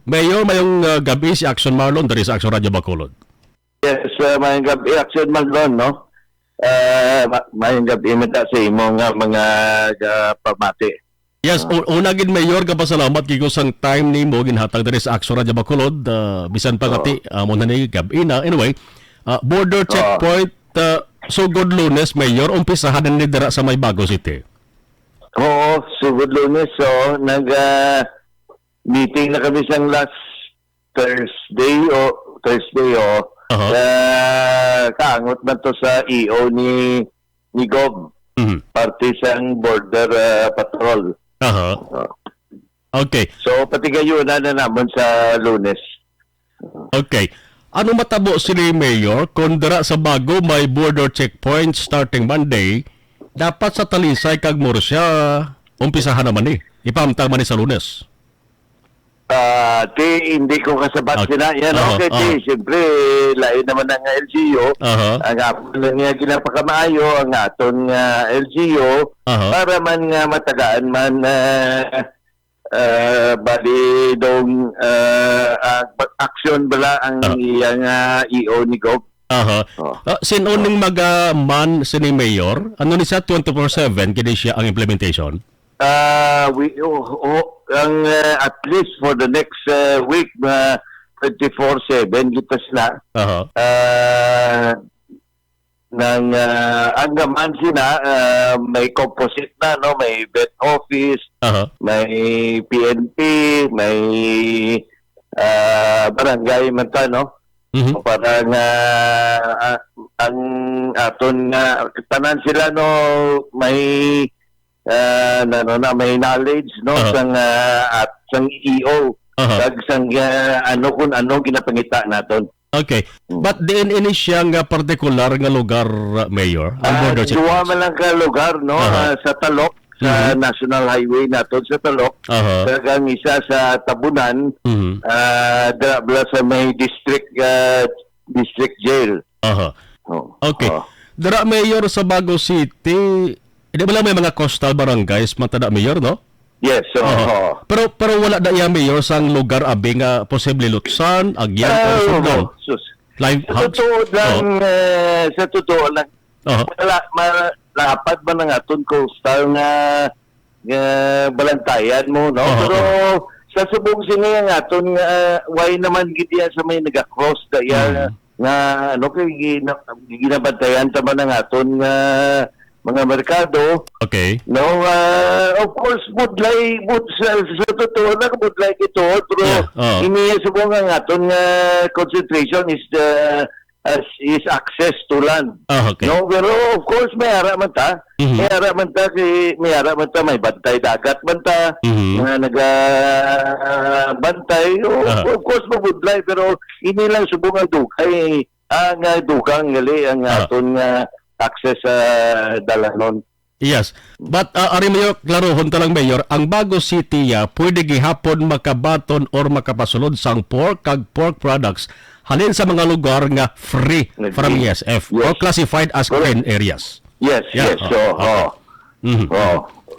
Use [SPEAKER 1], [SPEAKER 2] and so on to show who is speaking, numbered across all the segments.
[SPEAKER 1] Mayor, mayong gabi si Action Marlon dari sa Action Radyo Bacolod.
[SPEAKER 2] Yes, mayang gabi action man ron, no? Mayang gabi mata sa imo nga mga pamati.
[SPEAKER 1] Yes, una gid Mayor, kapasalamat gigo sang time nimo ginhatag dari sa Action Radyo Bacolod. Bisan pa kati mo na ni gabi na. Anyway, border checkpoint so good Lunes, Mayor, umpisahan na ni dira sa Maybago City.
[SPEAKER 2] Oo, sugod Lunes, so meeting na kami sa last Thursday. Kaangot man to sa EO ni Gob. Parte sang border patrol.
[SPEAKER 1] Okay.
[SPEAKER 2] So pati kayo na naman sa Lunes.
[SPEAKER 1] Okay. Ano matabo sila Mayor kung dira sa Bago may border checkpoint starting Monday, dapat sa Talisay kag Murcia umpisahan naman Ipamtang man sa Lunes.
[SPEAKER 2] Hindi ko kasabat sila. Yan, okay, siyempre, lain naman ang LGU. Ang apon lang nga ginapakamaayo, ang aton LGU, para man nga matagaan man bali dong action bala ang iyang EO ni Gob.
[SPEAKER 1] Sinuning man sini Mayor, ano ni sa 24/7 kini siya ang implementation?
[SPEAKER 2] At least for the next week 24/7 kita sila ang gaman sila may composite na, no, may vet office, may PNP, may barangay man ta, no. Parang ang aton tanan sila, no, may may knowledge, no, sang EO, sang ano kung ano ginapangita naton. Okay.
[SPEAKER 1] But diin ini siya nga partikular nga lugar, Mayor? Ang border checkpoint?
[SPEAKER 2] Duwa man lang ka lugar, no, sa Talok, sa National Highway naton sa Talok. Kagang isa sa Tabunan, dala sa may district jail.
[SPEAKER 1] Okay. Dara, Mayor, sa Bago City, hindi ba lang may mga coastal barangays matada, Mayor, no?
[SPEAKER 2] Yes,
[SPEAKER 1] pero wala da yan, Mayor, sang lugar abi nga posible lutsan, agyan, o sudlan.
[SPEAKER 2] Sa totoo lang, malapad man ang aton coastal nga balantayan mo, no? Pero sa subong singa nga aton why naman gid sa may naga-cross da yan nga ano kay ginabantayan taman ang aton mga merkado.
[SPEAKER 1] Okay.
[SPEAKER 2] No, of course, budlay sa totoo na budlay ito, pero iniya subong ang aton concentration is access to land.
[SPEAKER 1] Okay.
[SPEAKER 2] No, pero of course may ara man ta. May ara man ta, may bantay dagat man ta. Mga naga-bantay. Of course mabudlay, pero ini lang subong ang dugay. Ang dugang ngali ang aton access sa dalanon.
[SPEAKER 1] Yes. But ari Mayor, klarohon talang Mayor, ang Bago City pwede gihapon makabaton or makapasulod sang pork kag pork products halin sa mga lugar nga free from ESF or classified as green areas.
[SPEAKER 2] Yes.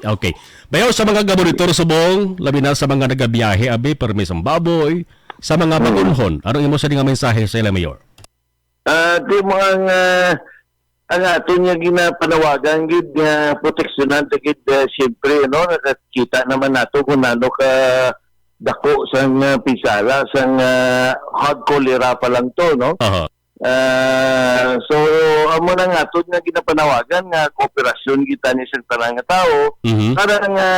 [SPEAKER 1] Okay. Mayor, sa mga gabonitor subong, labi na sa mga nagabiyahe abi permis ang baboy, sa mga bagunhon, anong imo sa nga mensahe sa ila, Mayor?
[SPEAKER 2] Di mo ang aton nga ginapanawagan gid nga proteksyonan gid siyempre, no, nakakita naman nato kung ano ka dako sang pisala sang hog cholera pa lang to, no. So amo nang aton nga ginapanawagan nga kooperasyon kita ni sa tanang nga tao para nga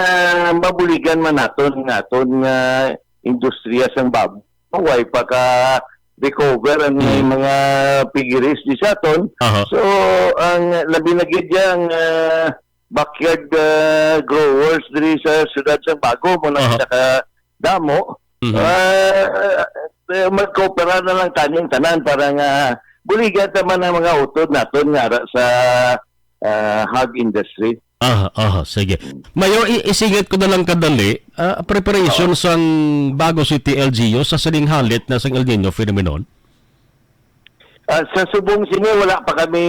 [SPEAKER 2] mabuligan man naton nga aton nga industriya sang baboy. Way pa ka recover ang mga pigiris di sa aton. So, ang labi na gid ang backyard growers diri sa siyudad sa Bago mo na damo. Mag-coopera na lang taning tanan para nga buligan naman ang mga utod naton nga sa hog industry.
[SPEAKER 1] Sige. Mayor, isingit ko na lang kadali, preparation sang Bago City LGU sa sininghalit na sang El Nino phenomenon?
[SPEAKER 2] Sa subong sini, wala pa kami,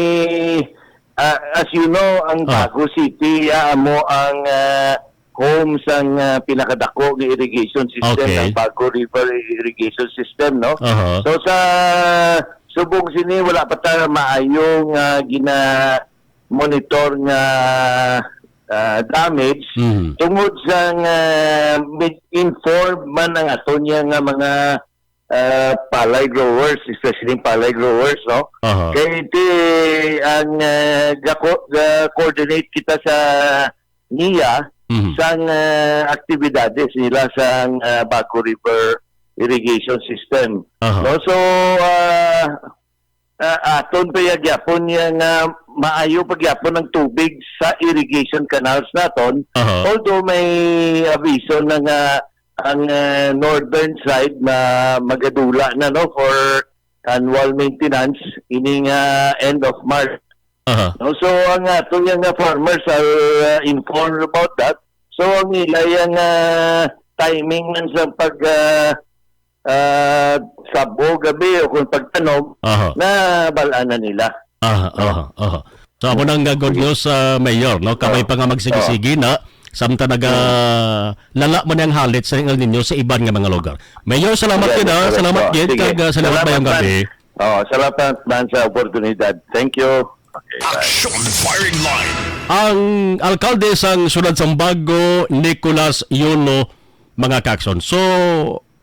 [SPEAKER 2] as you know, ang Bago City, mo ang homes ang pinakadako ng irrigation system
[SPEAKER 1] Okay.
[SPEAKER 2] ng Bago River Irrigation System, no?
[SPEAKER 1] Aha.
[SPEAKER 2] So sa subong sini wala pa tayo maayong gina-monitor nga damage
[SPEAKER 1] Mhm.
[SPEAKER 2] tungod sa inform man ang ato niya nga mga palay growers, especially palay growers, no?
[SPEAKER 1] Aha.
[SPEAKER 2] Kaya iti ang coordinate kita sa NIA
[SPEAKER 1] Mhm.
[SPEAKER 2] sa aktibidades nila sa Baco River Irrigation System.
[SPEAKER 1] Aha.
[SPEAKER 2] No? So, aton pa yagyapon yung maayo pagyapon ng tubig sa irrigation canals naton.
[SPEAKER 1] Aha.
[SPEAKER 2] Although may aviso na nga ang northern side na magadula na, no, for annual maintenance ining end of March.
[SPEAKER 1] Aha.
[SPEAKER 2] No, so ang ato yung farmers are informed about that. So ang nila yung timing man sa pag sabo gabi o kung pagtanom
[SPEAKER 1] Aha.
[SPEAKER 2] na balaan na nila.
[SPEAKER 1] Aha. Aha. Aha. So ako nang good news sa Mayor, no? Kamay pa nga magsigisigi na samta lala mo niyang halit sa El Nino sa iban nga mga lugar. Mayor, salamat
[SPEAKER 2] Yes,
[SPEAKER 1] gid ha.
[SPEAKER 2] correct.
[SPEAKER 1] Salamat
[SPEAKER 2] Oh,
[SPEAKER 1] gid
[SPEAKER 2] sige.
[SPEAKER 1] kag salamat bayong
[SPEAKER 2] man.
[SPEAKER 1] gabi.
[SPEAKER 2] Salamat man sa oportunidad. Thank you. Okay, bye.
[SPEAKER 3] Action firing line.
[SPEAKER 1] Ang alkalde sang Sunod Sambago, Nicolas Yulo, mga kakson. So,